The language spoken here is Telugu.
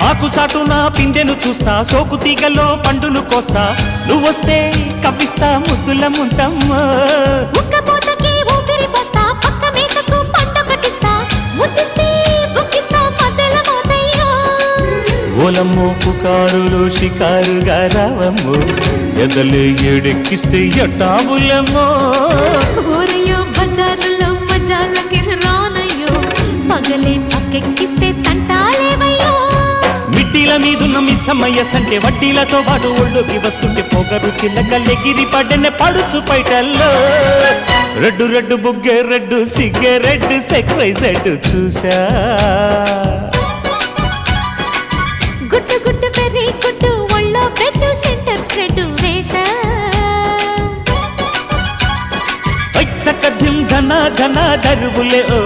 ఆకు చాటున పిందెను చూస్తా, సోకు తీగలో పండును కోస్తా, నువ్వొస్తే కప్పిస్తా ముద్దుల ముంటమ్మో. ఉక్కపోతకి ఊపిరి పోస్తా, పక్క మేకకు పంట కట్టిస్తా, ముద్దిస్తే బుక్కిస్తా మధ్యల మోతయ్యో. ఓలమ్మో పుకారులో షికారుగా రావమ్మో, ఎదలే ఏడెక్కిస్తే ఎట్టాబులమ్మో. ఊరయ్యో బజారులో మజాలకి రానయ్యో, పగలే పక్కెక్కిస్తే తంటాలేవయ్యో. మిట్టిల మీదున్న మిస్సమ్మయ్య సంటే వడ్డీలతో పాటు ఒళ్ళోకి వస్తుంటే పొగరు చిల్లకల్లెగిరి పడ్డనే పడుచు పైటల్లో. రెడ్డు రెడ్డు బుగ్గే రెడ్డు సిగ్గే రెడ్డు XYZ చూసా. గుట్టు గుట్టు పెర్రి గుట్టు ఒళ్ళో బెడ్డు సెంటర్ స్ప్రెడ్ వేసా. ధిం ధన ధన దరువులే ఓ